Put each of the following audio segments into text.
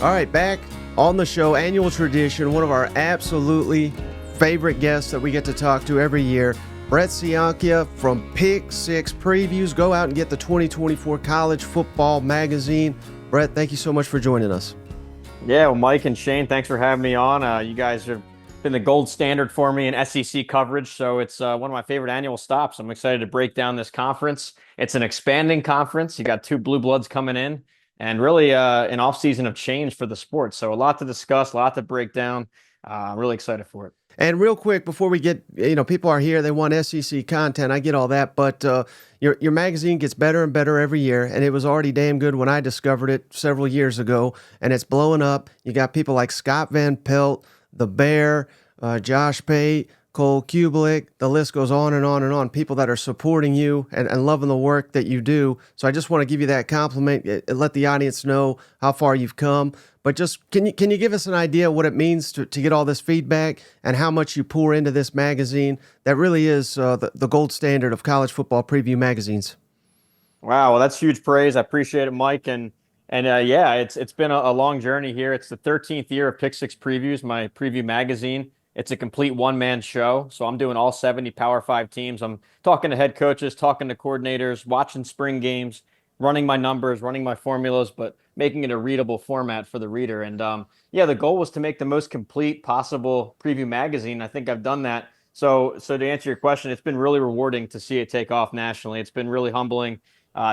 All right, back on the show, annual tradition, one of our absolutely favorite guests that we get to talk to every year, Brett Ciancia from Pick Six Previews. Go out and get the 2024 College Football Magazine. Brett, thank you so much for joining us. Yeah, well, Mike and Shane, thanks for having me on. You guys have been the gold standard for me in SEC coverage, so it's one of my favorite annual stops. I'm excited to break down this conference. It's an expanding conference. You got two blue bloods coming in, and really an offseason of change for the sport. So a lot to discuss, a lot to break down. I'm really excited for it. And real quick, before we get, people are here, they want SEC content. I get all that, but your magazine gets better and better every year, and it was already damn good when I discovered it several years ago, and it's blowing up. You got people like Scott Van Pelt, The Bear, Josh Pate, Cole Kubelik, the list goes on and on and on. People that are supporting you and loving the work that you do. So I just want to give you that compliment and let the audience know how far you've come. But just can you give us an idea what it means to get all this feedback and how much you pour into this magazine that really is the gold standard of college football preview magazines? Wow, well, that's huge praise. I appreciate it, Mike. And yeah, it's been a long journey here. It's the 13th year of Pick Six Previews, my preview magazine. It's a complete one-man show, so I'm doing all 70 Power 5 teams. I'm talking to head coaches, talking to coordinators, watching spring games, running my numbers, running my formulas, but making it a readable format for the reader. And yeah, the goal was to make the most complete possible preview magazine. I think I've done that. So to answer your question, it's been really rewarding to see it take off nationally. It's been really humbling.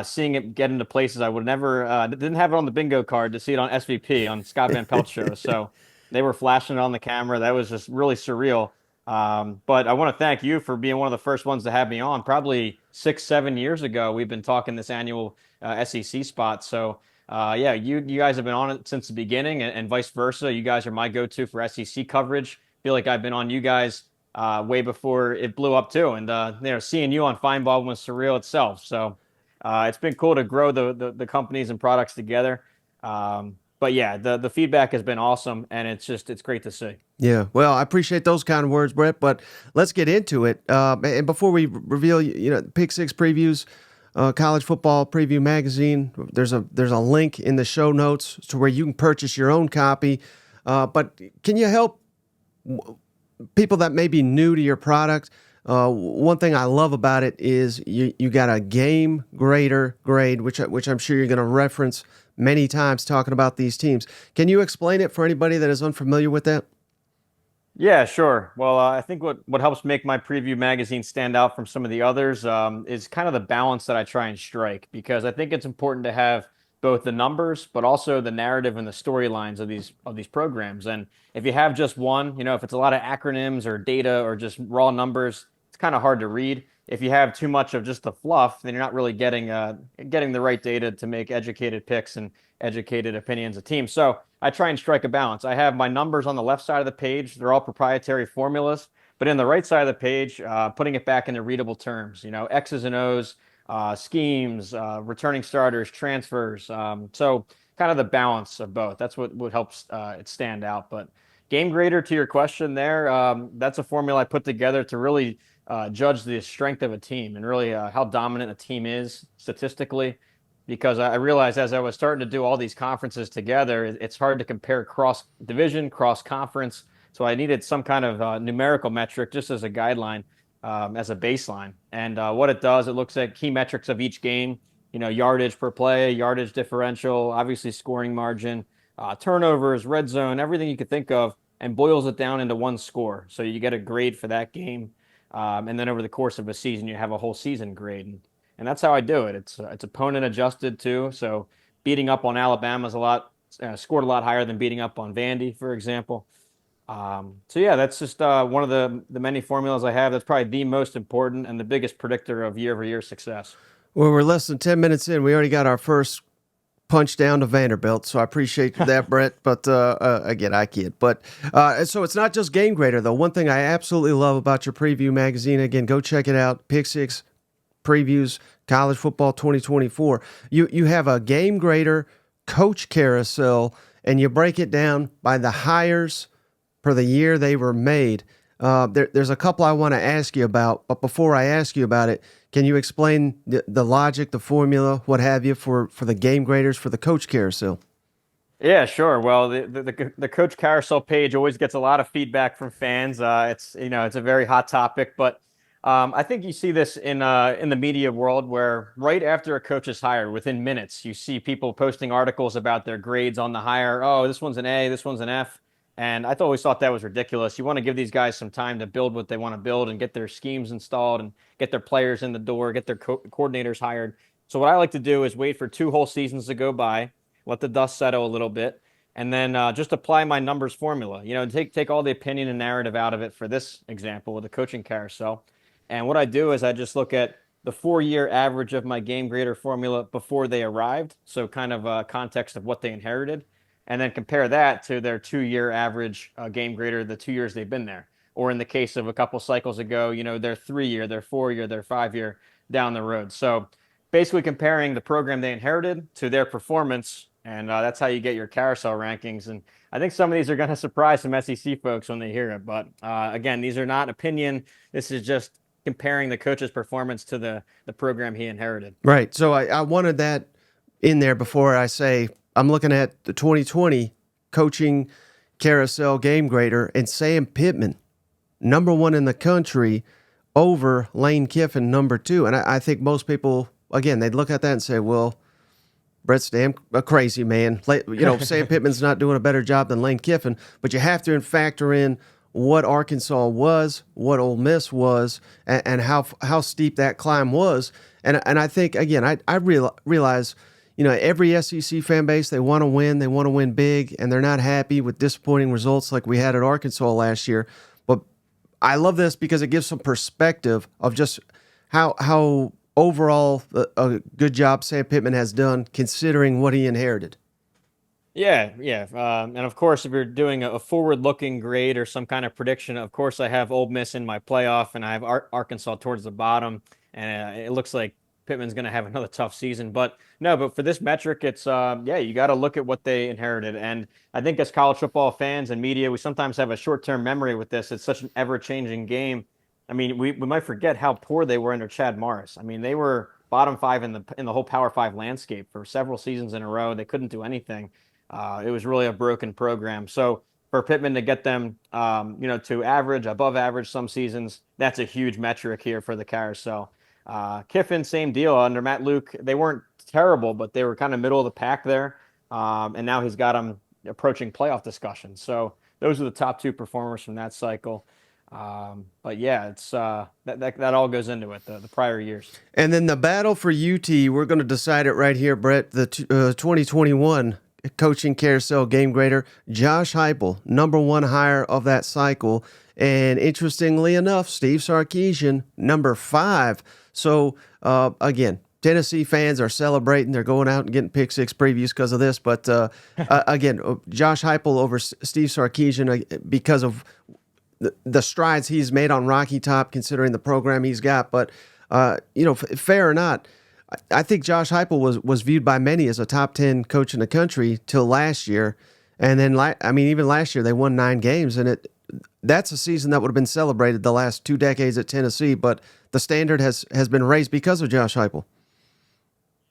Seeing it get into places I would never didn't have it on the bingo card to see it on SVP on Scott Van Pelt show. So they were flashing it on the camera. That was just really surreal. But I want to thank you for being one of the first ones to have me on. Probably 6-7 years ago, we've been talking this annual SEC spot. So yeah, you guys have been on it since the beginning, and vice versa. You guys are my go-to for SEC coverage. Feel like I've been on you guys way before it blew up too. And seeing you on Fine Ball was surreal itself. So it's been cool to grow the companies and products together. But yeah, the feedback has been awesome, and it's great to see. Yeah, well, I appreciate those kind of words, Brett, but let's get into it. And before we reveal, Pick Six Previews, College Football Preview Magazine, there's a link in the show notes to where you can purchase your own copy. But can you help people that may be new to your product? One thing I love about it is you got a game grader grade, which I'm sure you're going to reference many times talking about these teams. Can you explain it for anybody that is unfamiliar with that? Yeah, sure. Well, I think what helps make my preview magazine stand out from some of the others is kind of the balance that I try and strike, because I think it's important to have both the numbers, but also the narrative and the storylines of these programs. And if you have just one, if it's a lot of acronyms or data or just raw numbers, it's kind of hard to read. If you have too much of just the fluff, then you're not really getting the right data to make educated picks and educated opinions of teams. So I try and strike a balance. I have my numbers on the left side of the page. They're all proprietary formulas. But in the right side of the page, putting it back into readable terms, X's and O's, schemes, returning starters, transfers. So kind of the balance of both. That's what helps it stand out. But game grader, to your question there, that's a formula I put together to really judge the strength of a team and really how dominant a team is statistically. Because I realized as I was starting to do all these conferences together, it's hard to compare cross-division, cross-conference. So I needed some kind of numerical metric just as a guideline, as a baseline. And what it does, it looks at key metrics of each game, yardage per play, yardage differential, obviously scoring margin, turnovers, red zone, everything you could think of, and boils it down into one score. So you get a grade for that game. And then over the course of a season, you have a whole season grade. And that's how I do it. It's opponent adjusted too. So beating up on Alabama is scored a lot higher than beating up on Vandy, for example. So yeah, that's just one of the many formulas I have. That's probably the most important and the biggest predictor of year-over-year success. Well, we're less than 10 minutes in. We already got our first punch down to Vanderbilt, so I appreciate that, Brett. But again, I kid. But so it's not just game grader, though. One thing I absolutely love about your preview magazine, again, go check it out, Pick Six Previews, College Football 2024. You have a game grader, coach carousel, and you break it down by the hires for the year they were made. There's a couple I want to ask you about, but before I ask you about it, can you explain the logic, the formula, what have you, for the game graders for the coach carousel? Yeah, sure. Well, the Coach Carousel page always gets a lot of feedback from fans. It's a very hot topic, but I think you see this in the media world where right after a coach is hired, within minutes, you see people posting articles about their grades on the hire. Oh, this one's an A, this one's an F, and I always thought that was ridiculous. You want to give these guys some time to build what they want to build and get their schemes installed and get their players in the door, get their coordinators hired. So what I like to do is wait for 2 whole seasons to go by, let the dust settle a little bit, and then just apply my numbers formula. Take all the opinion and narrative out of it for this example with the coaching carousel. And what I do is I just look at the 4 year average of my game grader formula before they arrived, so kind of a context of what they inherited, and then compare that to their 2 year average game grader the 2 years they've been there. Or in the case of a couple cycles ago, their 3 year, their 4 year, their 5 year down the road. So basically comparing the program they inherited to their performance, and that's how you get your carousel rankings. And I think some of these are going to surprise some SEC folks when they hear it. But again, these are not opinion. This is just comparing the coach's performance to the program he inherited. Right. So I wanted that in there before I say I'm looking at the 2020 coaching carousel game grader and Sam Pittman, number one in the country, over Lane Kiffin, number two. And I think most people, again, they'd look at that and say, well, Brett's damn a crazy man. Sam Pittman's not doing a better job than Lane Kiffin, but you have to factor in what Arkansas was, what Ole Miss was, and how steep that climb was. And I think, again, I realize, every SEC fan base, they want to win big, and they're not happy with disappointing results like we had at Arkansas last year. But I love this because it gives some perspective of just how overall a good job Sam Pittman has done considering what he inherited. Yeah, yeah. And of course, if you're doing a forward-looking grade or some kind of prediction, of course, I have Ole Miss in my playoff, and I have Arkansas towards the bottom, and it looks like Pittman's going to have another tough season. But no, but for this metric, it's yeah, you got to look at what they inherited, and I think as college football fans and media, we sometimes have a short-term memory with this. It's such an ever-changing game. I mean, we might forget how poor they were under Chad Morris. I mean, they were bottom five in the whole Power Five landscape for several seasons in a row. They couldn't do anything. It was really a broken program. So for Pittman to get them, to average, above average some seasons, that's a huge metric here for the carousel. Kiffin, same deal. Under Matt Luke, they weren't terrible, but they were kind of middle of the pack there. And now he's got them approaching playoff discussions. So those are the top two performers from that cycle. But yeah, it's that all goes into it, the prior years. And then the battle for UT, we're going to decide it right here, Brett. The 2021 coaching carousel game grader, Josh Heupel, number one hire of that cycle. And interestingly enough, Steve Sarkisian, number 5. So again, Tennessee fans are celebrating. They're going out and getting pick six previews because of this. But again, Josh Heupel over Steve Sarkisian because of the strides he's made on Rocky Top, considering the program he's got. But, fair or not, I think Josh Heupel was viewed by many as a top 10 coach in the country till last year. And then, even last year, they won 9 games. And that's a season that would have been celebrated the last 2 decades at Tennessee. But the standard has been raised because of Josh Heupel.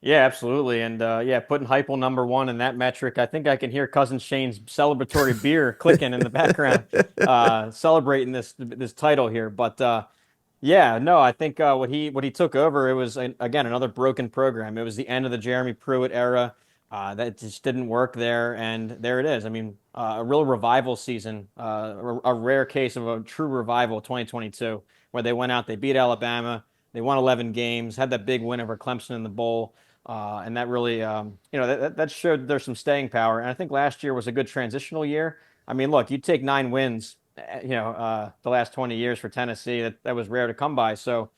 Yeah, absolutely. And yeah, putting Heupel number one in that metric, I think I can hear Cousin Shane's celebratory beer clicking in the background, celebrating this title here. But yeah, no, I think what he took over, it was again another broken program. It was the end of the Jeremy Pruitt era. That just didn't work there, and there it is. I mean, a real revival season, a rare case of a true revival, 2022, where they went out, they beat Alabama, they won 11 games, had that big win over Clemson in the bowl. And that really, that showed there's some staying power. And I think last year was a good transitional year. I mean, look, you take 9 wins, the last 20 years for Tennessee, that was rare to come by. So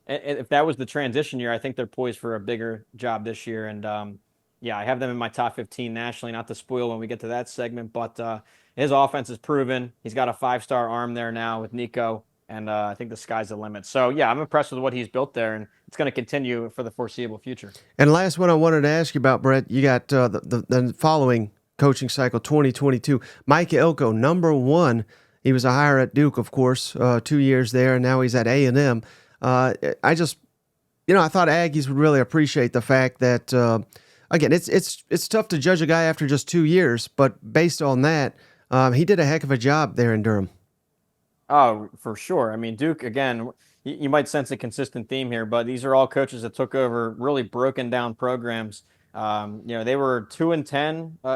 if that was the transition year, I think they're poised for a bigger job this year. And yeah, I have them in my top 15 nationally, not to spoil when we get to that segment, but his offense is proven. He's got a 5-star arm there now with Nico. And I think the sky's the limit. So, yeah, I'm impressed with what he's built there, and it's going to continue for the foreseeable future. And last one I wanted to ask you about, Brett, you got the following coaching cycle, 2022. Mike Elko, number 1. He was a hire at Duke, of course, 2 years there, and now he's at A&M. I thought Aggies would really appreciate the fact that, again, it's tough to judge a guy after just 2 years, but based on that, he did a heck of a job there in Durham. Oh, for sure. I mean, Duke, again, you might sense a consistent theme here, but these are all coaches that took over really broken down programs. They were 2-10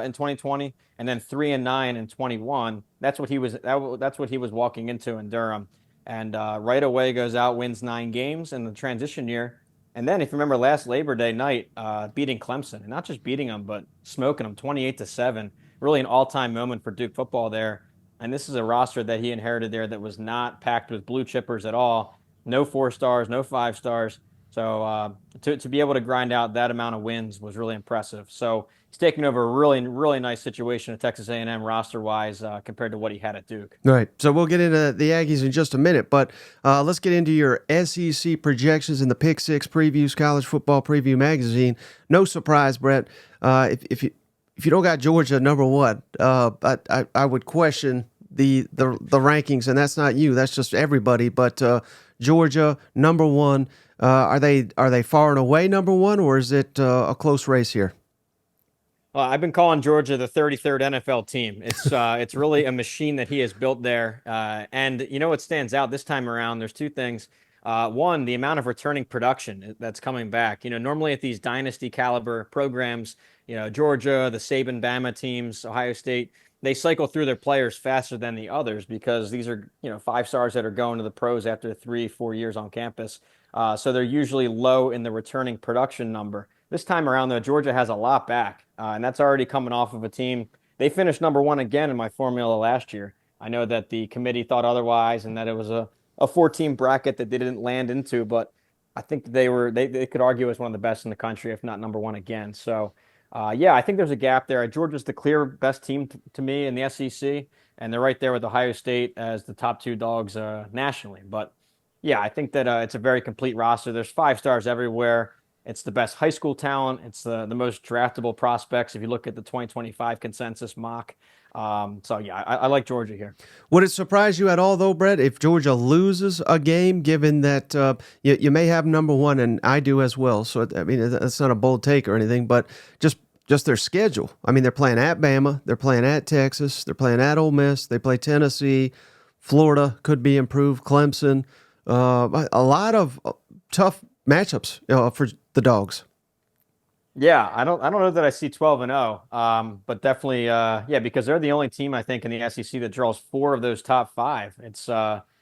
in 2020, and then 3-9 in 21. That's what he was walking into in Durham, and right away goes out, wins 9 games in the transition year, and then if you remember last Labor Day night, beating Clemson, and not just beating them, but smoking them 28-7. Really an all-time moment for Duke football there. And this is a roster that he inherited there that was not packed with blue chippers at all. No 4 stars, no 5 stars. So to be able to grind out that amount of wins was really impressive. So he's taking over a really, really nice situation at Texas A&M roster wise compared to what he had at Duke. All right, so we'll get into the Aggies in just a minute, but let's get into your SEC projections in the Pick Six Previews College Football Preview Magazine. No surprise, Brett. If you don't got Georgia number one, I would question the rankings, and that's not you. That's just everybody. But Georgia number one. Are they far and away number one, or is it a close race here? I've been calling Georgia the 33rd NFL team. It's really a machine that he has built there. And you know what stands out this time around? There's two things. One, the amount of returning production that's coming back. Normally at these dynasty caliber programs, Georgia, the Saban, Bama teams, Ohio State, they cycle through their players faster than the others because these are 5 stars that are going to the pros after 3, 4 years on campus. So they're usually low in the returning production number. This time around, though, Georgia has a lot back, and that's already coming off of a team. They finished number one again in my formula last year. I know that the committee thought otherwise and that it was a 4-team bracket that they didn't land into, but I think they could argue as one of the best in the country, if not number one again. So, yeah, I think there's a gap there. Georgia's the clear best team to me in the SEC, and they're right there with Ohio State as the top two dogs nationally. But yeah, I think that it's a very complete roster. There's 5 stars everywhere. It's the best high school talent. It's the most draftable prospects if you look at the 2025 consensus mock. So yeah, I like Georgia here. Would it surprise you at all, though, Brett, if Georgia loses a game, given that you may have number one, and I do as well? So, I mean, that's not a bold take or anything, but just their schedule. I mean, they're playing at Bama, they're playing at Texas, they're playing at Ole Miss, they play Tennessee, Florida could be improved, Clemson. A lot of tough matchups for the Dogs. Yeah, I don't know that I see 12-0, but definitely yeah, because they're the only team I think in the SEC that draws 4 of those top 5. It's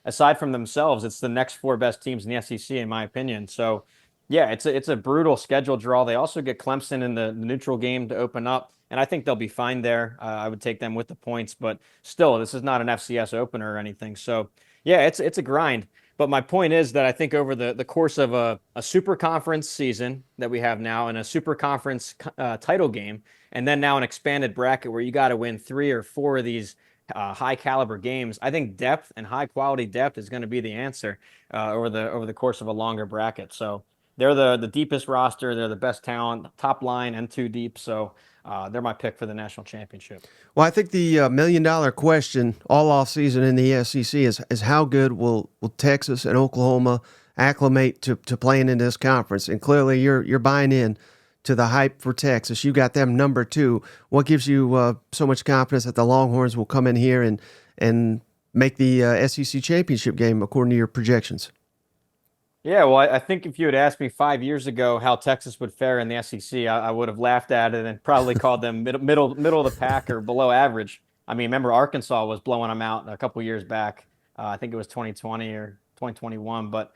aside from themselves, it's the next 4 best teams in the SEC in my opinion. So yeah, it's a brutal schedule draw. They also get Clemson in the neutral game to open up, and I think they'll be fine there. I would take them with the points, but still, this is not an FCS opener or anything. So yeah, it's a grind. But my point is that I think over the course of a super conference season that we have now and a super conference title game, and then now an expanded bracket where you got to win 3 or 4 of these high caliber games, I think depth and high quality depth is going to be the answer over the course of a longer bracket. So they're the deepest roster. They're the best talent, top line and too deep. So they're my pick for the national championship. Well, I think the $1 million question all off season in the SEC is how good will Texas and Oklahoma acclimate to playing in this conference? And clearly, you're buying in to the hype for Texas. You got them number two. What gives you so much confidence that the Longhorns will come in here and make the SEC championship game according to your projections? Yeah, well, I think if you had asked me 5 years ago how Texas would fare in the SEC, I would have laughed at it and probably called them middle of the pack or below average. I mean, remember Arkansas was blowing them out a couple years back. I think it was 2020 or 2021, but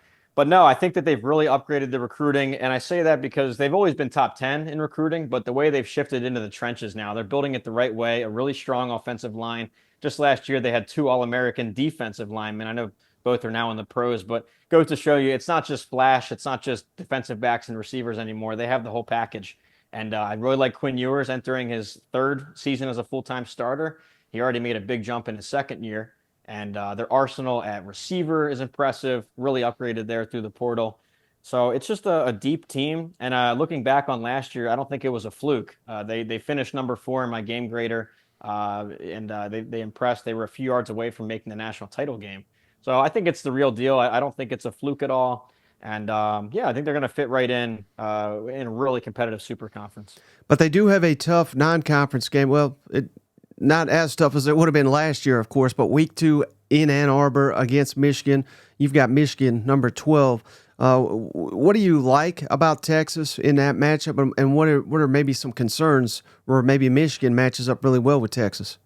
no, I think that they've really upgraded the recruiting, and I say that because they've always been top 10 in recruiting, but the way they've shifted into the trenches now, they're building it the right way. A really strong offensive line. Just last year, they had 2 All-American defensive linemen. I know both are now in the pros, but goes to show you it's not just flash, it's not just defensive backs and receivers anymore. They have the whole package. And I really like Quinn Ewers entering his 3rd season as a full-time starter. He already made a big jump in his 2nd year. And their arsenal at receiver is impressive, really upgraded there through the portal. So it's just a deep team. And looking back on last year, I don't think it was a fluke. They finished number 4 in my game grader, and they impressed. They were a few yards away from making the national title game. So I think it's the real deal. I don't think it's a fluke at all. And yeah, I think they're going to fit right in a really competitive super conference. But they do have a tough non-conference game. Well, not as tough as it would have been last year, of course. But week 2 in Ann Arbor against Michigan, you've got Michigan number 12. What do you like about Texas in that matchup, and what are maybe some concerns where maybe Michigan matches up really well with Texas?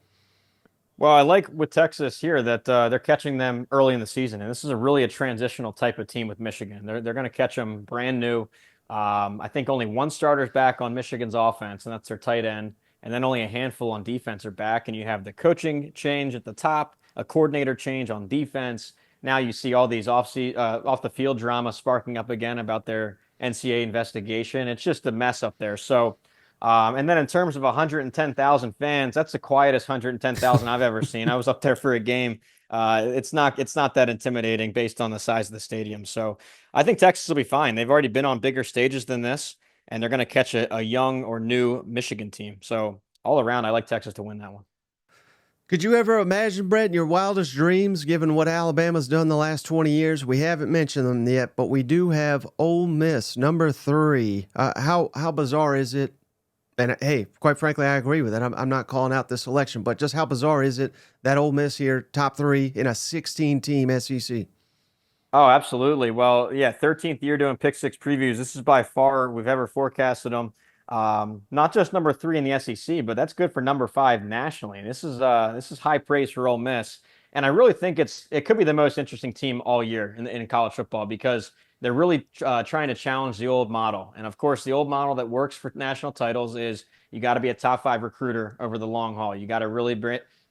Well, I like with Texas here that they're catching them early in the season, and this is a really a transitional type of team with Michigan. They're going to catch them brand new. I think only one starter's back on Michigan's offense, and that's their tight end, and then only a handful on defense are back. And you have the coaching change at the top, a coordinator change on defense. Now you see all these off the field drama sparking up again about their NCAA investigation. It's just a mess up there. So. And then in terms of 110,000 fans, that's the quietest 110,000 I've ever seen. I was up there for a game. It's not that intimidating based on the size of the stadium. So I think Texas will be fine. They've already been on bigger stages than this, and they're going to catch a young or new Michigan team. So all around, I like Texas to win that one. Could you ever imagine, Brett, in your wildest dreams, given what Alabama's done the last 20 years? We haven't mentioned them yet, but we do have Ole Miss, number 3. How bizarre is it? And hey, quite frankly, I agree with it. I'm not calling out this election, but just how bizarre is it that Ole Miss here, top 3 in a 16-team SEC? Oh, absolutely. Well, yeah, 13th year doing pick six previews. This is by far we've ever forecasted them. Not just number 3 in the SEC, but that's good for number 5 nationally. And this is high praise for Ole Miss. And I really think it could be the most interesting team all year in college football because they're really trying to challenge the old model. And of course, the old model that works for national titles is you got to be a top 5 recruiter over the long haul. You got to really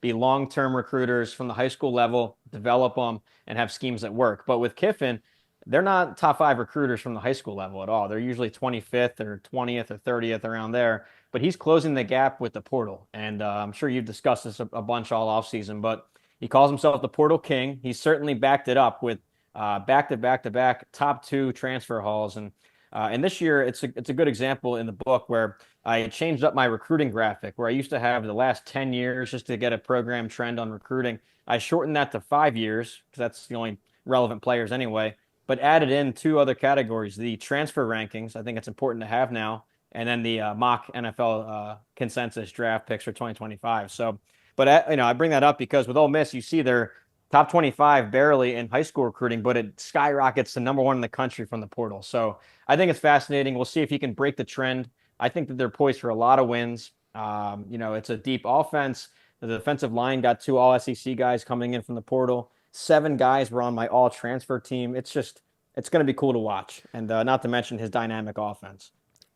be long-term recruiters from the high school level, develop them, and have schemes that work. But with Kiffin, they're not top 5 recruiters from the high school level at all. They're usually 25th or 20th or 30th around there. But he's closing the gap with the portal. And I'm sure you've discussed this a bunch all offseason, but he calls himself the portal king. He's certainly backed it up with back-to-back top 2 transfer hauls. And this year, it's a good example in the book where I changed up my recruiting graphic where I used to have the last 10 years just to get a program trend on recruiting. I shortened that to 5 years because that's the only relevant players anyway, but added in 2 other categories, the transfer rankings. I think it's important to have now, and then the mock NFL consensus draft picks for 2025. So, but I bring that up because with Ole Miss, you see their top 25 barely in high school recruiting, but it skyrockets to number 1 in the country from the portal. So I think it's fascinating. We'll see if he can break the trend. I think that they're poised for a lot of wins. It's a deep offense. The defensive line got 2 all SEC guys coming in from the portal. 7 guys were on my all transfer team. It's going to be cool to watch. And not to mention his dynamic offense.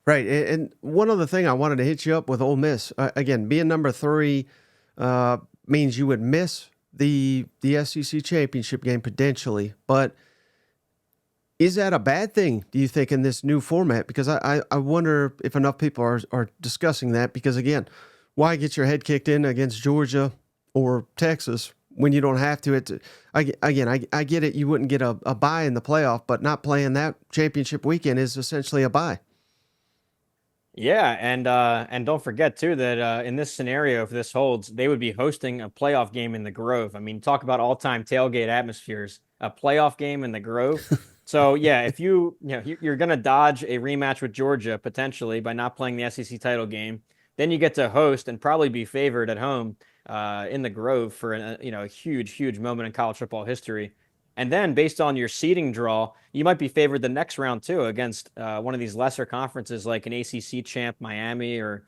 Right. And one other thing I wanted to hit you up with Ole Miss, again, being number 3 means you would miss the SEC championship game potentially, but is that a bad thing, do you think, in this new format? Because I wonder if enough people are discussing that because, again, why get your head kicked in against Georgia or Texas when you don't have to? I get it. You wouldn't get a bye in the playoff, but not playing that championship weekend is essentially a bye. Yeah, and don't forget too that in this scenario, if this holds, they would be hosting a playoff game in the Grove. I mean, talk about all-time tailgate atmospheres. A playoff game in the Grove. So yeah, if you're going to dodge a rematch with Georgia potentially by not playing the SEC title game, then you get to host and probably be favored at home in the Grove for a huge moment in college football history. And then based on your seeding draw, you might be favored the next round too against one of these lesser conferences like an ACC champ, Miami, or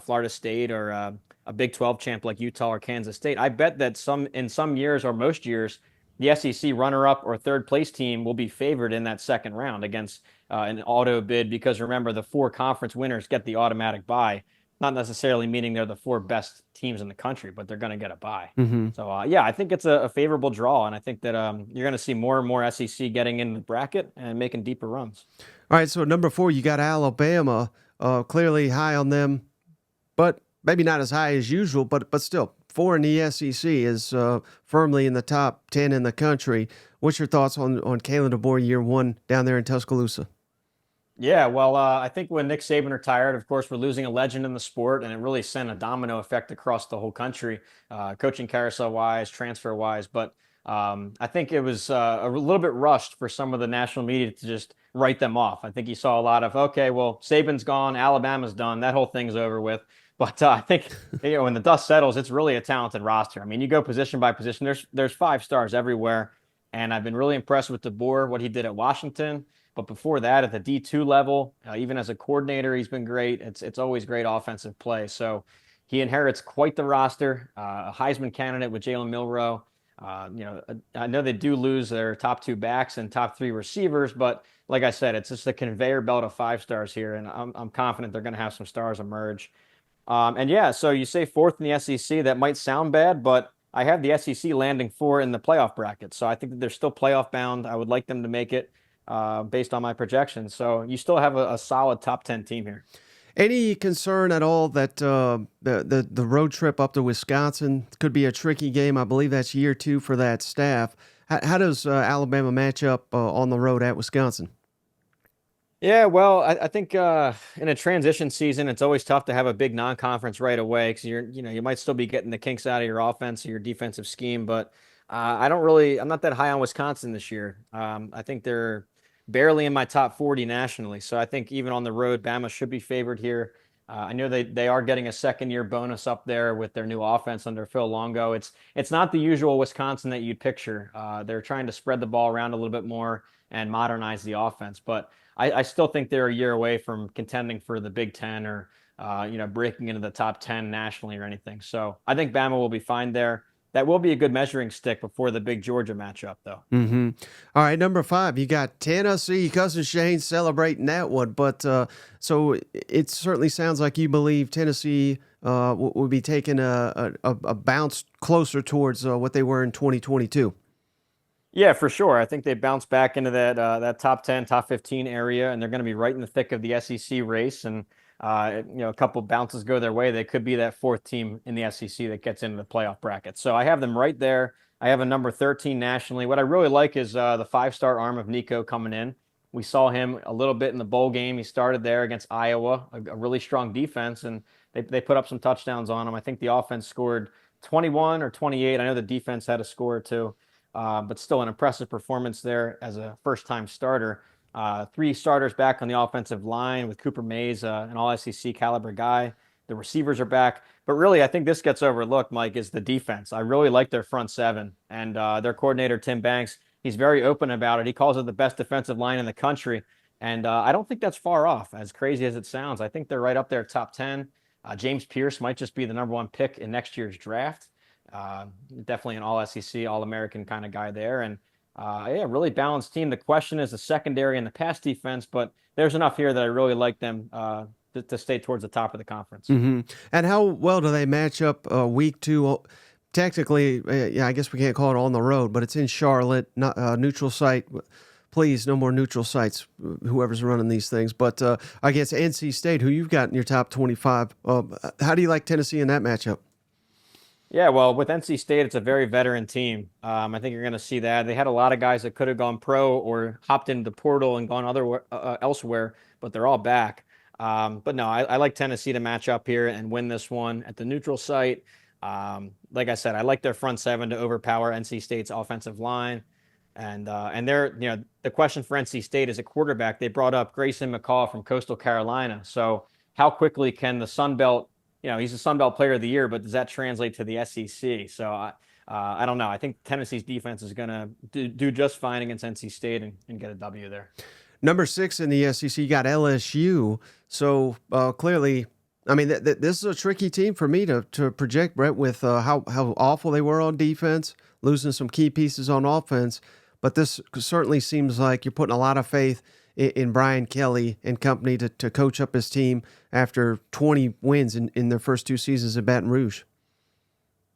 Florida State, or a Big 12 champ like Utah or Kansas State. I bet that in some years or most years, the SEC runner-up or third place team will be favored in that second round against an auto bid because remember, the 4 conference winners get the automatic bye. Not necessarily meaning they're the 4 best teams in the country, but they're going to get a bye. Mm-hmm. So, yeah, I think it's a favorable draw, and I think that you're going to see more and more SEC getting in the bracket and making deeper runs. All right, so at number 4, you got Alabama, clearly high on them, but maybe not as high as usual, but still, 4 in the SEC is firmly in the top 10 in the country. What's your thoughts on Kalen DeBoer year 1 down there in Tuscaloosa? Yeah, well, I think when Nick Saban retired, of course, we're losing a legend in the sport, and it really sent a domino effect across the whole country, coaching carousel wise, transfer wise. But I think it was a little bit rushed for some of the national media to just write them off. I think you saw a lot of, okay, well, Saban's gone, Alabama's done, that whole thing's over with. But I think when the dust settles, it's really a talented roster. I mean, you go position by position. There's five stars everywhere, and I've been really impressed with DeBoer, what he did at Washington. But before that, at the D2 level, even as a coordinator, he's been great. It's always great offensive play. So he inherits quite the roster. A Heisman candidate with Jalen Milroe. I know they do lose their top two backs and top three receivers, but like I said, it's just a conveyor belt of five stars here, and I'm confident they're going to have some stars emerge. And yeah, so you say fourth in the SEC. That might sound bad, but I have the SEC landing four in the playoff bracket. So I think that they're still playoff bound. I would like them to make it based on my projections. So you still have a solid top 10 team here. Any concern at all that the road trip up to Wisconsin could be a tricky game? I believe that's year two for that staff. How does Alabama match up on the road at Wisconsin? Yeah, well, I think in a transition season, it's always tough to have a big non-conference right away because you might still be getting the kinks out of your offense or your defensive scheme. But I'm not that high on Wisconsin this year. I think they're barely in my top 40 nationally. So I think even on the road, Bama should be favored here. I know they are getting a second year bonus up there with their new offense under Phil Longo. It's not the usual Wisconsin that you'd picture. They're trying to spread the ball around a little bit more and modernize the offense, but I still think they're a year away from contending for the Big Ten or breaking into the top 10 nationally or anything. So I think Bama will be fine there. That will be a good measuring stick before the big Georgia matchup, though. Mm-hmm. All right, number five, you got Tennessee. Cousin Shane celebrating that one, but so it certainly sounds like you believe Tennessee will be taking a bounce closer towards what they were in 2022. Yeah, for sure. I think they bounce back into that top 10, top 15 area, and they're going to be right in the thick of the SEC race. And a couple bounces go their way, they could be that fourth team in the SEC that gets into the playoff bracket. So I have them right there. I have a number 13 nationally. What I really like is the five-star arm of Nico coming in. We saw him a little bit in the bowl game. He started there against Iowa, a really strong defense, and they put up some touchdowns on him. I think the offense scored 21 or 28. I know the defense had a score or two. But still an impressive performance there as a first-time starter. Three starters back on the offensive line with Cooper Mays, an all-SEC caliber guy. The receivers are back. But really, I think this gets overlooked, Mike, is the defense. I really like their front seven. And their coordinator, Tim Banks, he's very open about it. He calls it the best defensive line in the country. And I don't think that's far off, as crazy as it sounds. I think they're right up there, top 10. James Pierce might just be the number one pick in next year's draft. Definitely an all SEC, all American kind of guy there. And yeah, really balanced team. The question is the secondary and the pass defense, but there's enough here that I really like them to stay towards the top of the conference. Mm-hmm. And how well do they match up week two? Technically, yeah, I guess we can't call it on the road, but it's in Charlotte, not neutral site. Please, no more neutral sites, whoever's running these things. But I guess NC State, who you've got in your top 25, how do you like Tennessee in that matchup? Yeah, well, with NC State, it's a very veteran team. I think you're going to see that. They had a lot of guys that could have gone pro or hopped into the portal and gone elsewhere, but they're all back. But no, I like Tennessee to match up here and win this one at the neutral site. Like I said, I like their front seven to overpower NC State's offensive line. And they're, the question for NC State is a quarterback. They brought up Grayson McCall from Coastal Carolina. So how quickly can the Sun Belt, he's a Sun Belt Player of the Year, but does that translate to the SEC? So I don't know. I think Tennessee's defense is going to do just fine against NC State and get a W there. Number 6 in the SEC, you got LSU. So clearly, I mean, this is a tricky team for me to project, Brett, with how awful they were on defense, losing some key pieces on offense. But this certainly seems like you're putting a lot of faith in Brian Kelly and company to coach up his team after 20 wins in their first two seasons at Baton Rouge.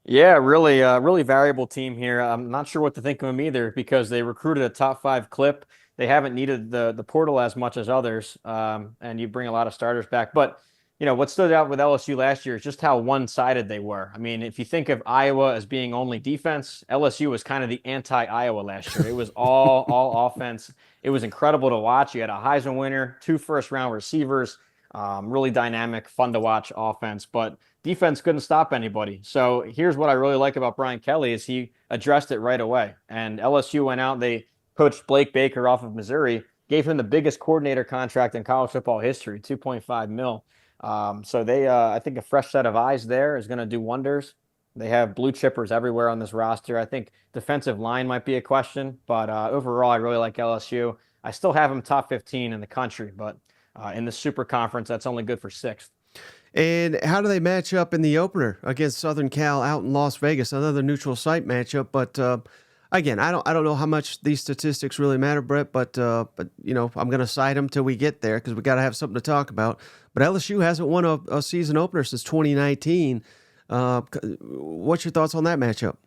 Yeah, really variable team here. I'm not sure what to think of them either because they recruited a top 5 clip. They haven't needed the portal as much as others, and you bring a lot of starters back. But what stood out with LSU last year is just how one-sided they were. I mean, if you think of Iowa as being only defense, LSU was kind of the anti-Iowa last year. It was all offense. It was incredible to watch. You had a Heisman winner, 2 first-round receivers, Really dynamic, fun to watch offense, but defense couldn't stop anybody. So here's what I really like about Brian Kelly is he addressed it right away. And LSU went out, they poached Blake Baker off of Missouri, gave him the biggest coordinator contract in college football history, 2.5 mil. So I think a fresh set of eyes there is going to do wonders. They have blue chippers everywhere on this roster. I think defensive line might be a question, but overall, I really like LSU. I still have them top 15 in the country, but in the super conference, that's only good for sixth. And how do they match up in the opener against Southern Cal out in Las Vegas? Another neutral site matchup, but again, I don't know how much these statistics really matter, Brett. But I'm going to cite them till we get there because we got to have something to talk about. But LSU hasn't won a season opener since 2019. What's your thoughts on that matchup?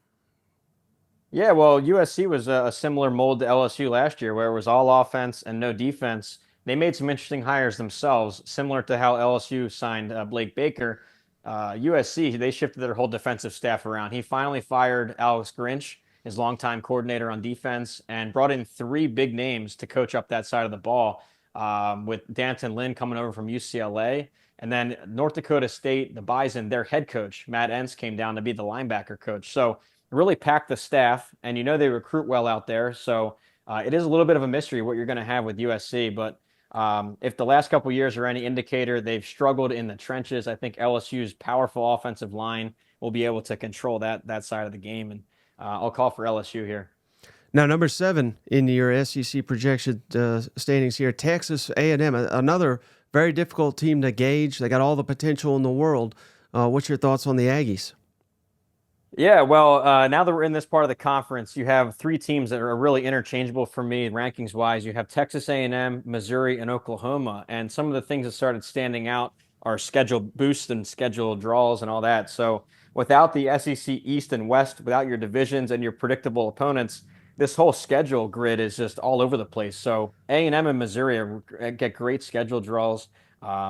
Yeah, well, USC was a similar mold to LSU last year, where it was all offense and no defense. They made some interesting hires themselves, similar to how LSU signed Blake Baker. USC, they shifted their whole defensive staff around. He finally fired Alex Grinch, his longtime coordinator on defense, and brought in three big names to coach up that side of the ball, with Danton Lynn coming over from UCLA. And then North Dakota State, the Bison, their head coach, Matt Entz, came down to be the linebacker coach. So really pack the staff, and they recruit well out there. So it is a little bit of a mystery what you're going to have with USC. But if the last couple years are any indicator, they've struggled in the trenches. I think LSU's powerful offensive line will be able to control that side of the game, and I'll call for LSU here. Now, number 7 in your SEC projection standings here, Texas A&M, another very difficult team to gauge. They got all the potential in the world. What's your thoughts on the Aggies? Yeah, well, now that we're in this part of the conference, you have three teams that are really interchangeable for me rankings wise. You have Texas A&M, Missouri, and Oklahoma, and some of the things that started standing out are schedule boosts and schedule draws and all that. So without the SEC East and West, without your divisions and your predictable opponents, this whole schedule grid is just all over the place. So A&M and Missouri get great schedule draws,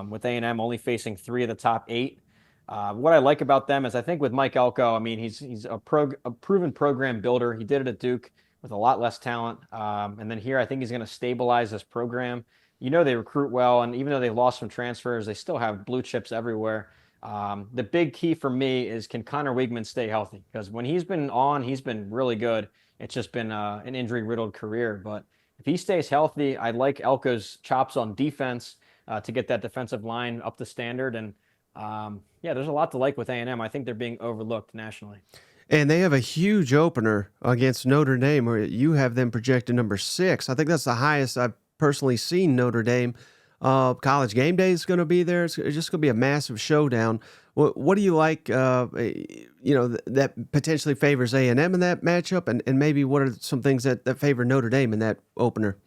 with A&M only facing three of the top eight. What I like about them is I think with Mike Elko, I mean, he's a proven program builder. He did it at Duke with a lot less talent. And then here, I think he's going to stabilize this program. They recruit well, and even though they lost some transfers, they still have blue chips everywhere. The big key for me is can Connor Wigman stay healthy? Because when he's been on, he's been really good. It's just been an injury-riddled career. But if he stays healthy, I like Elko's chops on defense to get that defensive line up to standard. And yeah, there's a lot to like with A&M. I think they're being overlooked nationally. And they have a huge opener against Notre Dame, where you have them projected number 6. I think that's the highest I've personally seen Notre Dame. College game day is going to be there. It's just going to be a massive showdown. What do you like? That potentially favors A&M in that matchup, and maybe what are some things that favor Notre Dame in that opener?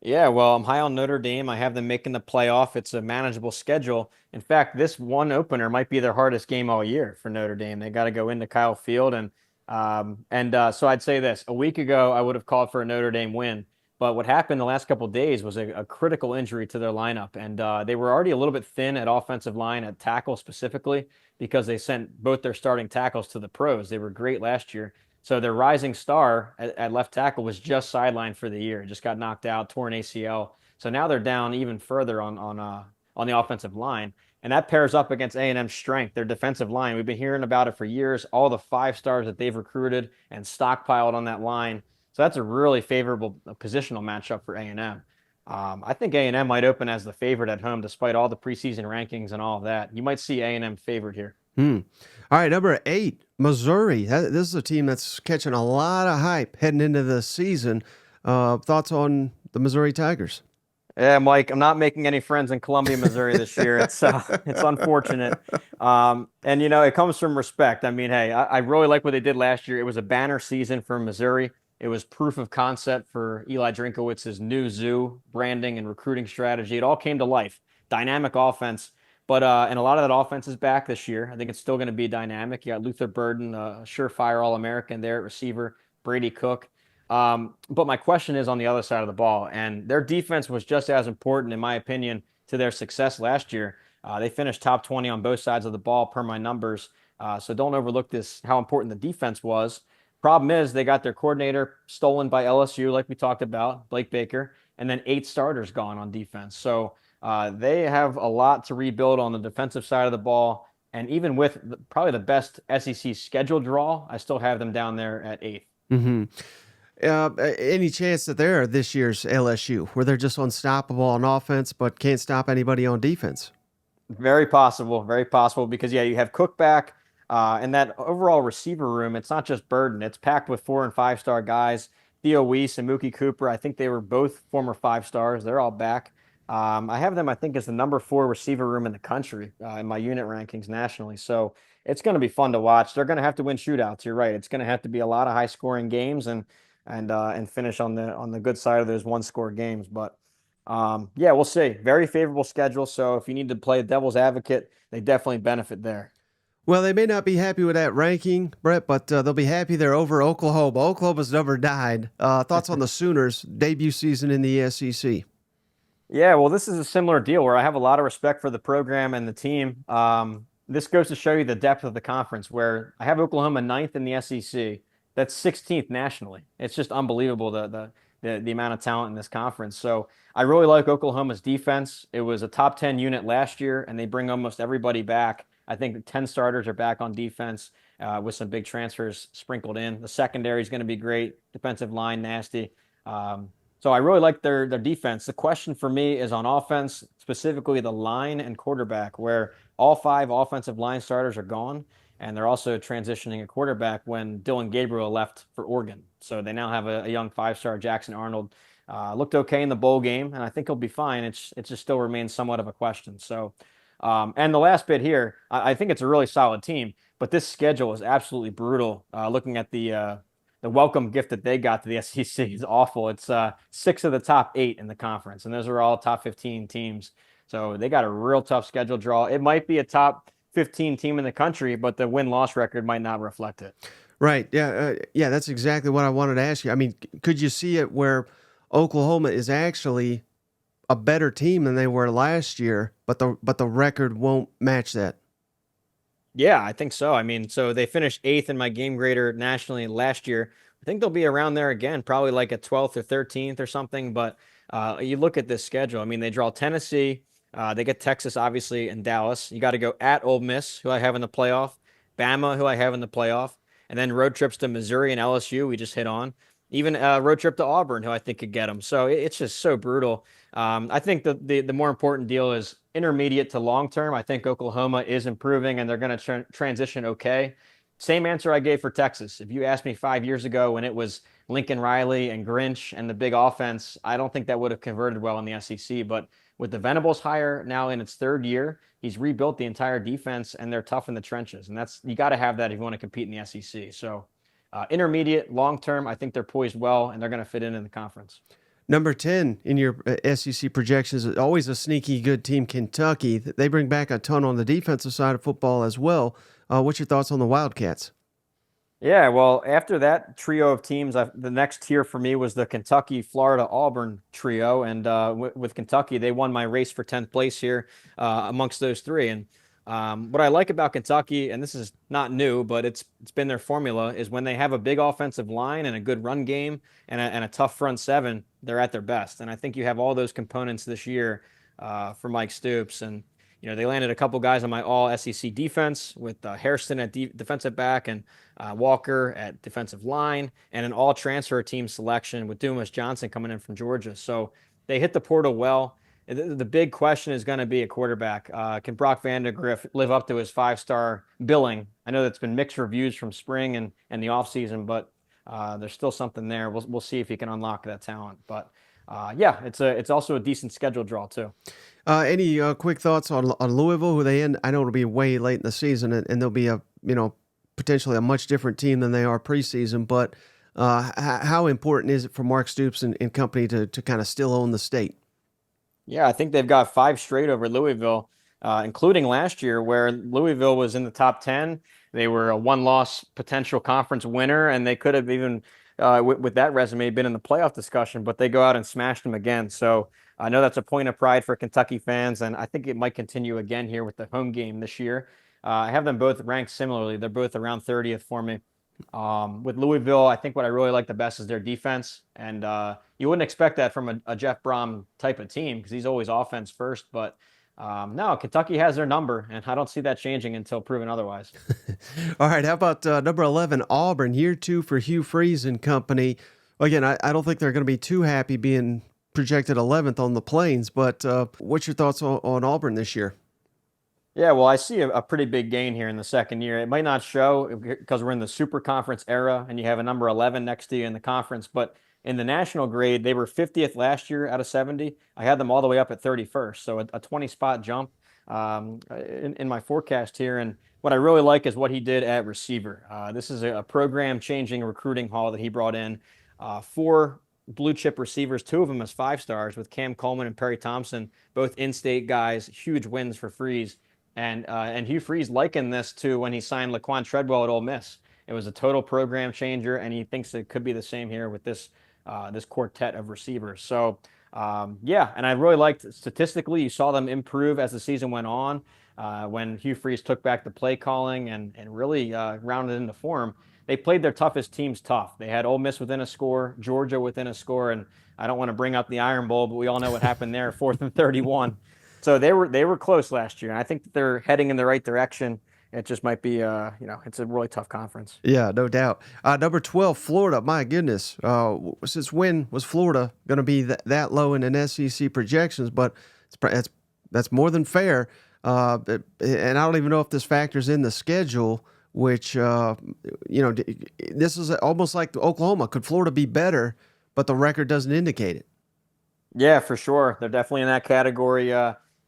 Yeah, well, I'm high on Notre Dame. I have them making the playoff. It's a manageable schedule. In fact, this one opener might be their hardest game all year for Notre Dame. They got to go into Kyle Field, so I'd say this: a week ago, I would have called for a Notre Dame win, but what happened the last couple of days was a critical injury to their lineup, and they were already a little bit thin at offensive line at tackle specifically because they sent both their starting tackles to the pros. They were great last year. So their rising star at left tackle was just sidelined for the year. Just got knocked out, torn ACL. So now they're down even further on the offensive line, and that pairs up against A&M's strength, their defensive line. We've been hearing about it for years. All the 5 stars that they've recruited and stockpiled on that line. So that's a really favorable positional matchup for A&M. I think A&M might open as the favorite at home, despite all the preseason rankings and all of that. You might see A&M favored here. All right, number 8, Missouri. This is a team that's catching a lot of hype heading into the season. Thoughts on the Missouri Tigers? Yeah, Mike, I'm not making any friends in Columbia, Missouri this year. It's unfortunate. And it comes from respect. I mean, hey, I really like what they did last year. It was a banner season for Missouri. It was proof of concept for Eli Drinkowitz's new zoo branding and recruiting strategy. It all came to life. Dynamic offense. But and a lot of that offense is back this year. I think it's still going to be dynamic. You got Luther Burden, a surefire All-American there at receiver, Brady Cook. But my question is on the other side of the ball, and their defense was just as important, in my opinion, to their success last year. They finished top 20 on both sides of the ball per my numbers. So don't overlook this, how important the defense was. Problem is they got their coordinator stolen by LSU, like we talked about, Blake Baker, and then 8 starters gone on defense. So They have a lot to rebuild on the defensive side of the ball. And even with probably the best SEC schedule draw, I still have them down there at eighth. Hmm. Any chance that they're this year's LSU, where they're just unstoppable on offense but can't stop anybody on defense? Very possible because yeah, you have Cook back, and that overall receiver room. It's not just Burden; it's packed with 4 and 5 star guys. Theo Weiss and Mookie Cooper. I think they were both former 5 stars. They're all back. I have them, I think, as the number 4 receiver room in the country in my unit rankings nationally. So it's going to be fun to watch. They're going to have to win shootouts. You're right. It's going to have to be a lot of high scoring games and finish on the good side of those 1 score games. But yeah, we'll see. Very favorable schedule. So if you need to play devil's advocate, they definitely benefit there. Well, they may not be happy with that ranking, Brett, but they'll be happy they're over Oklahoma. Oklahoma's never died. Thoughts on the Sooners' debut season in the SEC? Yeah, well, this is a similar deal where I have a lot of respect for the program and the team. This goes to show you the depth of the conference, where I have Oklahoma ninth in the SEC. That's 16th nationally. It's just unbelievable the amount of talent in this conference. So I really like Oklahoma's defense. It was a top 10 unit last year, and they bring almost everybody back. I think the 10 starters are back on defense with some big transfers sprinkled in. The secondary is going to be great. Defensive line, nasty. So I really like their defense. The question for me is on offense, specifically the line and quarterback, where all 5 offensive line starters are gone, and they're also transitioning a quarterback when Dylan Gabriel left for Oregon. So they now have a young 5 star Jackson Arnold. Looked okay in the bowl game, and I think he'll be fine. It just still remains somewhat of a question. So, and the last bit here, I think it's a really solid team, but this schedule is absolutely brutal. Looking at the welcome gift that they got to the SEC is awful. It's 6 of the top 8 in the conference, and those are all top 15 teams. So they got a real tough schedule draw. It might be a top 15 team in the country, but the win-loss record might not reflect it. Right. Yeah. Yeah. That's exactly what I wanted to ask you. I mean, could you see it where Oklahoma is actually a better team than they were last year, but the record won't match that? Yeah, I think so. I mean, so they finished eighth in my game grader nationally last year. I think they'll be around there again, probably like a 12th or 13th or something. But you look at this schedule. I mean, they draw Tennessee, they get Texas, obviously, and Dallas. You got to go at Ole Miss, who I have in the playoff, Bama, who I have in the playoff, and then road trips to Missouri and LSU. We just hit on. Even a road trip to Auburn, who I think could get them. So it's just so brutal. I think the more important deal is intermediate to long term. I think Oklahoma is improving and they're going to transition okay. Same answer I gave for Texas. If you asked me 5 years ago when it was Lincoln Riley and Grinch and the big offense, I don't think that would have converted well in the SEC. But with the Venables hire now in its 3rd year, he's rebuilt the entire defense and they're tough in the trenches. And that's you got to have that if you want to compete in the SEC. So intermediate, long term, I think they're poised well and they're going to fit in the conference. Number 10 in your SEC projections is always a sneaky good team, Kentucky. They bring back a ton on the defensive side of football as well. What's your thoughts on the Wildcats? Yeah, well, after that trio of teams, the next tier for me was the Kentucky, Florida, Auburn trio, and with Kentucky, they won my race for 10th place here amongst those 3. And what I like about Kentucky, and this is not new, but it's been their formula, is when they have a big offensive line and a good run game and a tough front 7, they're at their best. And I think you have all those components this year for Mike Stoops, and they landed a couple guys on my all SEC defense with Hairston at defensive back and Walker at defensive line, and an all transfer team selection with Dumas Johnson coming in from Georgia. So they hit the portal well. The big question is going to be a quarterback. Can Brock Vandagriff live up to his 5 star billing? I know that's been mixed reviews from spring and the offseason, but there's still something there. We'll see if he can unlock that talent. But yeah, it's also a decent schedule draw too. Any quick thoughts on Louisville, who they end? I know it'll be way late in the season, and they'll be potentially a much different team than they are preseason. But how important is it for Mark Stoops and company to kind of still own the state? Yeah, I think they've got 5 straight over Louisville, including last year where Louisville was in the top 10. They were a 1-loss potential conference winner, and they could have even, with that resume, been in the playoff discussion, but they go out and smashed them again. So I know that's a point of pride for Kentucky fans, and I think it might continue again here with the home game this year. I have them both ranked similarly. They're both around 30th for me. With Louisville, I think what I really like the best is their defense, and you wouldn't expect that from a Jeff Brom type of team because he's always offense first. But no, Kentucky has their number, and I don't see that changing until proven otherwise. All right, how about number 11, Auburn, year two for Hugh Freeze and company. Again, I don't think they're going to be too happy being projected 11th on the Plains, but what's your thoughts on Auburn this year? Yeah, well, I see a pretty big gain here in the second year. It might not show because we're in the super conference era and you have a number 11 next to you in the conference, but in the national grade, they were 50th last year out of 70. I had them all the way up at 31st, so a 20 spot jump in my forecast here. And what I really like is what he did at receiver. This is a program changing recruiting haul that he brought in. Four blue chip receivers, two of them as 5 stars with Cam Coleman and Perry Thompson, both in state guys, huge wins for Freeze. And Hugh Freeze likened this to when he signed Laquan Treadwell at Ole Miss. It was a total program changer, and he thinks it could be the same here with this quartet of receivers. So yeah, and I really liked statistically, you saw them improve as the season went on. When Hugh Freeze took back the play calling and really rounded into form, they played their toughest teams tough. They had Ole Miss within a score, Georgia within a score, and I don't want to bring up the Iron Bowl, but we all know what happened there, 4th and 31. So they were close last year, and I think that they're heading in the right direction. It just might be, it's a really tough conference. Yeah, no doubt. Number 12, Florida. My goodness. Since when was Florida going to be that low in an SEC projections? But that's more than fair. And I don't even know if this factors in the schedule, which, this is almost like Oklahoma. Could Florida be better? But the record doesn't indicate it. Yeah, for sure. They're definitely in that category.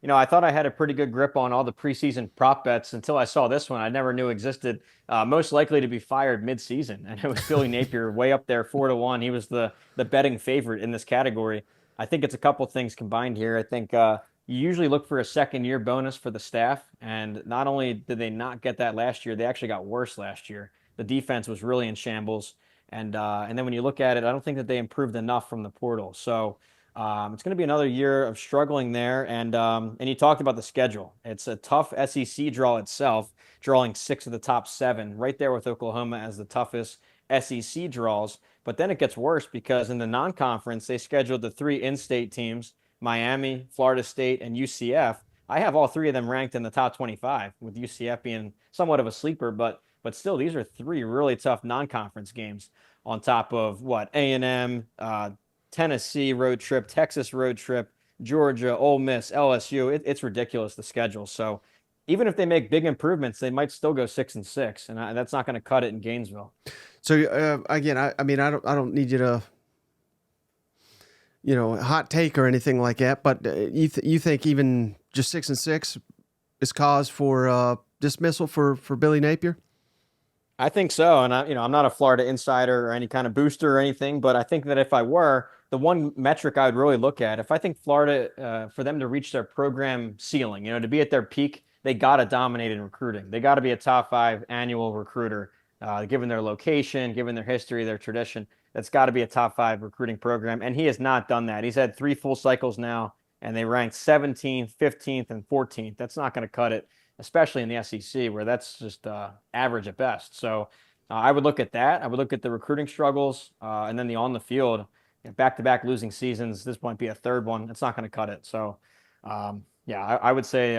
I thought I had a pretty good grip on all the preseason prop bets until I saw this one. I never knew existed. Most likely to be fired mid-season, and it was Billy Napier way up there, 4-1. He was the betting favorite in this category. I think it's a couple things combined here. I think you usually look for a second year bonus for the staff, and not only did they not get that last year, they actually got worse last year. The defense was really in shambles, and then when you look at it, I don't think that they improved enough from the portal. So. It's going to be another year of struggling there, and you talked about the schedule. It's a tough SEC draw itself, drawing 6 of the top 7, right there with Oklahoma as the toughest SEC draws. But then it gets worse because in the non-conference, they scheduled the 3 in-state teams: Miami, Florida State, and UCF. I have all 3 of them ranked in the top 25, with UCF being somewhat of a sleeper, but still, these are 3 really tough non-conference games on top of what A&M, Tennessee road trip, Texas road trip, Georgia, Ole Miss, LSU. It's ridiculous, the schedule. So even if they make big improvements, they might still go 6-6, and that's not going to cut it in Gainesville. So again, I mean, I don't need you to hot take or anything like that. But you think even just 6-6 is cause for dismissal for Billy Napier? I think so, and I'm not a Florida insider or any kind of booster or anything, but I think that if I were, the one metric I would really look at, if I think Florida, for them to reach their program ceiling, to be at their peak, they got to dominate in recruiting. They got to be a top 5 annual recruiter, given their location, given their history, their tradition. That's got to be a top 5 recruiting program, and he has not done that. He's had 3 full cycles now, and they ranked 17th, 15th, and 14th. That's not going to cut it, especially in the SEC, where that's just average at best. So I would look at that. I would look at the recruiting struggles, and then the on the field, back-to-back losing seasons. This might be a third one. It's not going to cut it. So, yeah, I would say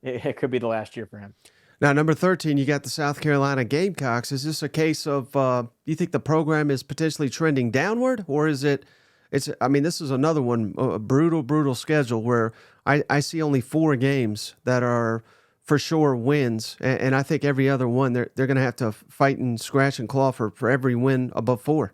it could be the last year for him. Now, number 13, you got the South Carolina Gamecocks. Is this a case of, do you think the program is potentially trending downward, or is it, I mean, this is another one, a brutal, brutal schedule where I see only 4 games that are for sure wins, and I think every other one, they're going to have to fight and scratch and claw for every win above 4.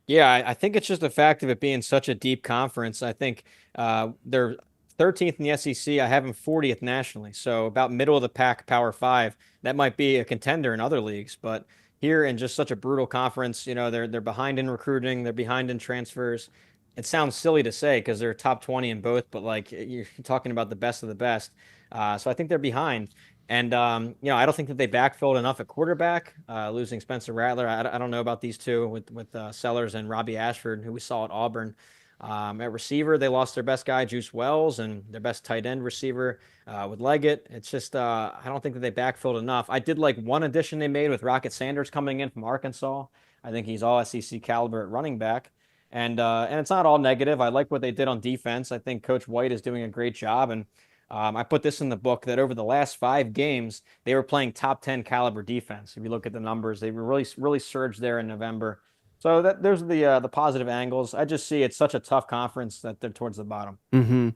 Yeah, I think it's just the fact of it being such a deep conference. I think they're 13th in the SEC. I have them 40th nationally, so about middle of the pack, Power 5. That might be a contender in other leagues, but here in just such a brutal conference, they're behind in recruiting, they're behind in transfers. It sounds silly to say because they're top 20 in both, but like you're talking about the best of the best. So I think they're behind. And, I don't think that they backfilled enough at quarterback, losing Spencer Rattler. I don't know about these two with Sellers and Robbie Ashford, who we saw at Auburn. At receiver, they lost their best guy, Juice Wells, and their best tight end receiver with Leggett. It's just I don't think that they backfilled enough. I did like one addition they made with Rocket Sanders coming in from Arkansas. I think he's all SEC caliber at running back. And it's not all negative. I like what they did on defense. I think Coach White is doing a great job. And I put this in the book that over the last 5 games, they were playing top 10 caliber defense. If you look at the numbers, they were really surged there in November. So that there's the positive angles. I just see it's such a tough conference that they're towards the bottom. Mm-hmm.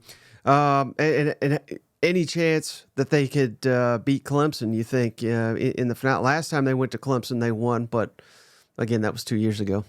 And any chance that they could beat Clemson? You think in the finale? Last time they went to Clemson, they won, but again, that was 2 years ago.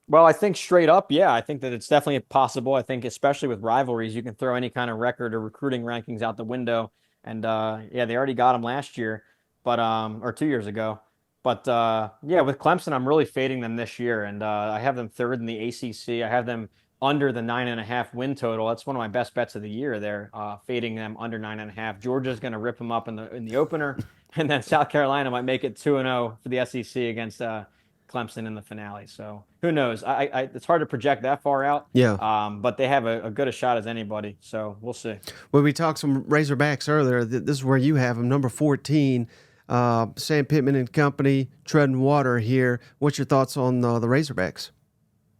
Well, I think straight up, yeah, I think that it's definitely possible. I think especially with rivalries, you can throw any kind of record or recruiting rankings out the window. And yeah, they already got them last year, but or 2 years ago. But yeah, with Clemson, I'm really fading them this year, and I have them third in the ACC. I have them under the 9.5 win total. That's one of my best bets of the year. There, fading them under 9.5. Georgia's going to rip them up in the opener, and then South Carolina might make it 2-0 for the SEC against Clemson in the finale. So who knows? It's hard to project that far out. Yeah. But they have a good a shot as anybody. So we'll see. When we talked some Razorbacks earlier, this is where you have them, number 14. Sam Pittman and company treading water here. What's your thoughts on the Razorbacks?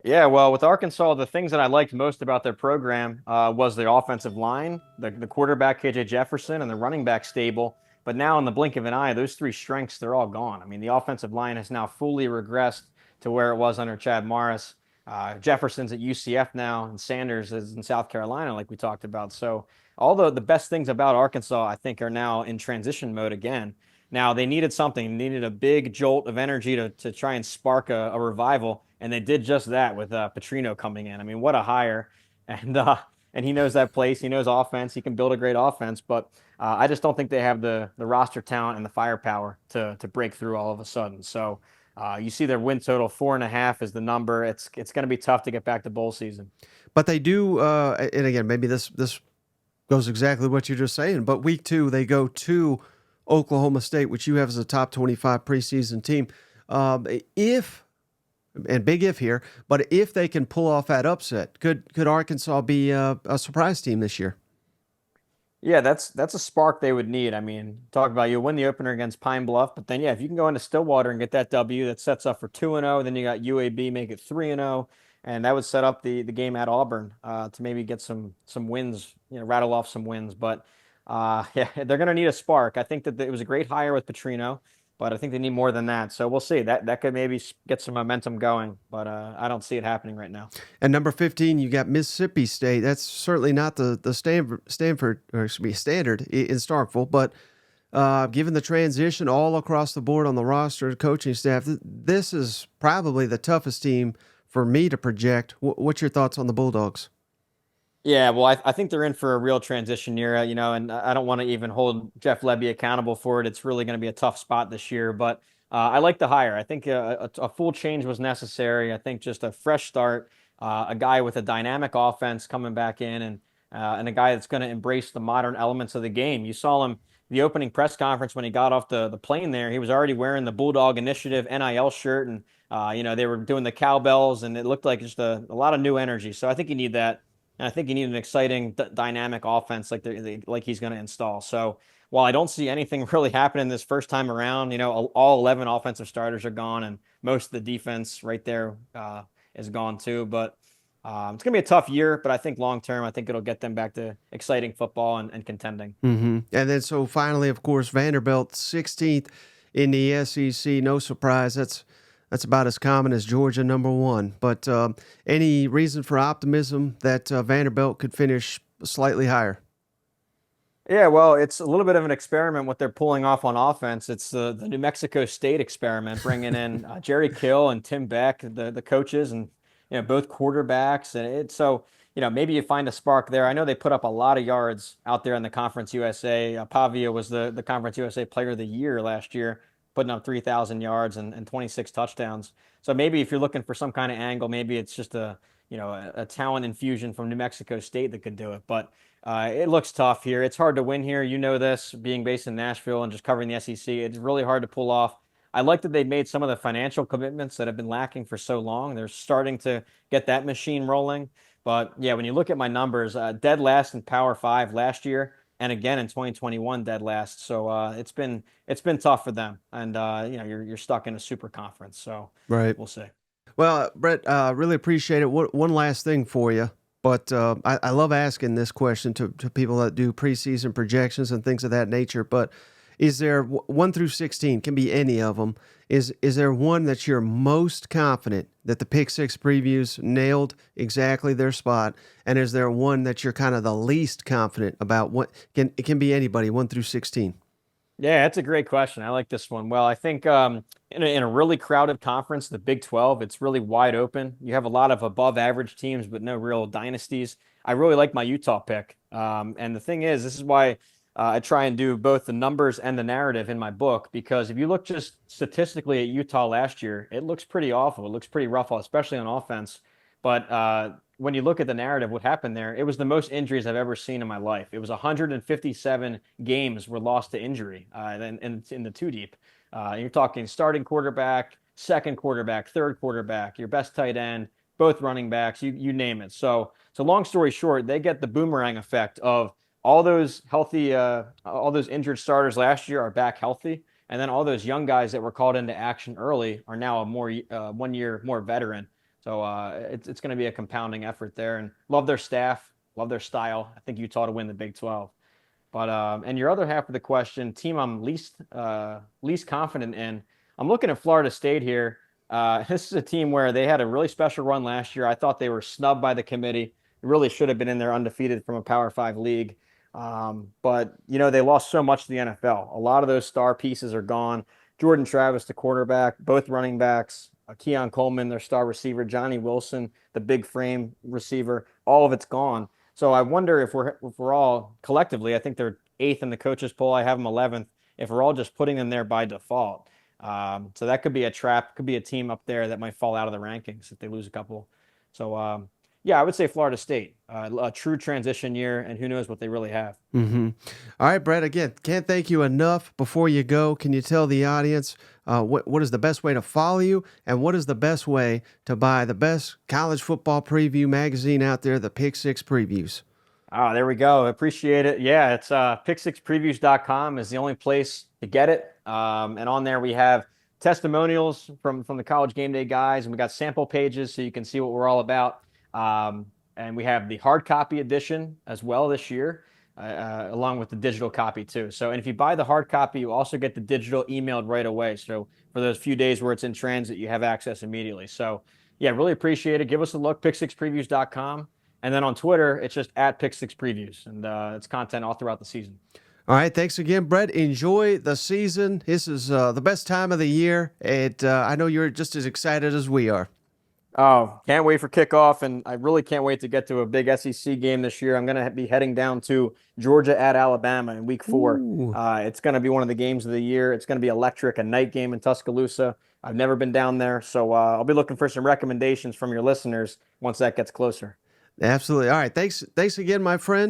Yeah, well, with Arkansas, the things that I liked most about their program was the offensive line, the quarterback KJ Jefferson, and the running back stable. But now, in the blink of an eye, those three strengths, they're all gone. I mean, the offensive line has now fully regressed to where it was under Chad Morris. Jefferson's at UCF now, and Sanders is in South Carolina, like we talked about. So all the best things about Arkansas, I think, are now in transition mode again. Now, they needed something, needed a big jolt of energy to try and spark a revival, and they did just that with Petrino coming in. I mean, what a hire. And he knows that place. He knows offense. He can build a great offense, but I just don't think they have the roster talent and the firepower to break through all of a sudden. So you see their win total 4.5 is the number. It's going to be tough to get back to bowl season. But they do, and again, maybe this goes exactly what you're just saying. But week 2, they go to Oklahoma State, which you have as a top 25 preseason team. If and big if here, but if they can pull off that upset, could Arkansas be a surprise team this year? Yeah, that's a spark they would need. I mean, talk about you win the opener against Pine Bluff, but then yeah, if you can go into Stillwater and get that W, that sets up for 2-0. Then you got UAB make it 3-0, and that would set up the game at Auburn to maybe get some wins, rattle off some wins. But yeah, they're gonna need a spark. I think that it was a great hire with Petrino, but I think they need more than that. So we'll see. That could maybe get some momentum going, but I don't see it happening right now. And number 15, you got Mississippi State. That's certainly not the Stanford or excuse me, standard in Starkville, but given the transition all across the board on the roster, coaching staff, this is probably the toughest team for me to project. What's your thoughts on the Bulldogs? Yeah, well, I think they're in for a real transition year, and I don't want to even hold Jeff Lebby accountable for it. It's really going to be a tough spot this year, but I like the hire. I think a full change was necessary. I think just a fresh start, a guy with a dynamic offense coming back in, and a guy that's going to embrace the modern elements of the game. You saw him the opening press conference when he got off the plane there. He was already wearing the Bulldog Initiative NIL shirt, and they were doing the cowbells, and it looked like just a lot of new energy. So I think you need that. And I think you need an exciting, dynamic offense like he's going to install. So while I don't see anything really happening this first time around, all 11 offensive starters are gone, and most of the defense right there is gone too. But it's going to be a tough year, but I think long term, I think it'll get them back to exciting football and contending. Mm-hmm. And then so finally, of course, Vanderbilt 16th in the SEC. No surprise. That's about as common as Georgia number 1. But any reason for optimism that Vanderbilt could finish slightly higher? Yeah, well, it's a little bit of an experiment what they're pulling off on offense. It's the New Mexico State experiment, bringing in Jerry Kill and Tim Beck, the coaches, and both quarterbacks, and so maybe you find a spark there. I know they put up a lot of yards out there in the Conference USA. Pavia was the Conference USA Player of the Year last year, putting up 3,000 yards and 26 touchdowns. So maybe if you're looking for some kind of angle, maybe it's just a talent infusion from New Mexico State that could do it. But it looks tough here. It's hard to win here. You know this, being based in Nashville and just covering the SEC. It's really hard to pull off. I like that they made some of the financial commitments that have been lacking for so long. They're starting to get that machine rolling. But yeah, when you look at my numbers, dead last in Power Five last year, and again in 2021, dead last. So it's been tough for them, and you're stuck in a super conference. So Right. we'll see. Well, Brett, really appreciate it. One last thing for you, but I love asking this question to people that do preseason projections and things of that nature. But is there 1 through 16 can be any of them? Is there one that you're most confident that the Pick Six previews nailed exactly their spot, and is there one that you're kind of the least confident about? What can it can be anybody 1 through 16. Yeah, that's a great question. I like this one. Well, I think in a really crowded conference, the Big 12, it's really wide open. You have a lot of above average teams, but no real dynasties. I really like my Utah pick. And the thing is, this is why I try and do both the numbers and the narrative in my book, because if you look just statistically at Utah last year, it looks pretty awful. It looks pretty rough, especially on offense. But when you look at the narrative, what happened there, it was the most injuries I've ever seen in my life. It was 157 games were lost to injury in the two deep. You're talking starting quarterback, second quarterback, third quarterback, your best tight end, both running backs, you name it. So long story short, they get the boomerang effect of all those healthy, all those injured starters last year are back healthy, and then all those young guys that were called into action early are now a more 1 year more veteran. So it's going to be a compounding effort there, and love their staff, love their style. I think Utah to win the Big 12. But and your other half of the question, team I'm least confident in. I'm looking at Florida State here. This is a team where they had a really special run last year. I thought they were snubbed by the committee. They really should have been in there undefeated from a Power Five league. But they lost so much to the NFL. A lot of those star pieces are gone. Jordan Travis, the quarterback, both running backs, Keon Coleman, their star receiver, Johnny Wilson, the big frame receiver, all of it's gone. So I wonder if we're all collectively, I think they're eighth in the coaches poll. I have them 11th. If we're all just putting them there by default, so that could be a trap. Could be a team up there that might fall out of the rankings if they lose a couple. So yeah, I would say Florida State, a true transition year, and who knows what they really have. All right, Brett. Again, can't thank you enough. Before you go, can you tell the audience what is the best way to follow you, and what is the best way to buy the best college football preview magazine out there, the Pick Six Previews? Oh, there we go. Appreciate it. Yeah, it's pick6previews.com is the only place to get it. And on there we have testimonials from the college game day guys, and we got sample pages so you can see what we're all about. And we have the hard copy edition as well this year, along with the digital copy too. So, and if you buy the hard copy, you also get the digital emailed right away. So for those few days where it's in transit, you have access immediately. So yeah, really appreciate it. Give us a look, pick6previews.com. And then on Twitter, it's just at Pick6Previews, and it's content all throughout the season. All right, thanks again, Brett. Enjoy the season. This is the best time of the year, and I know you're just as excited as we are. Oh, can't wait for kickoff, and I really can't wait to get to a big SEC game this year. I'm going to be heading down to Georgia at Alabama in week 4. Ooh. It's going to be one of the games of the year. It's going to be electric, a night game in Tuscaloosa. I've never been down there, so I'll be looking for some recommendations from your listeners once that gets closer. Absolutely. All right, thanks again, my friend.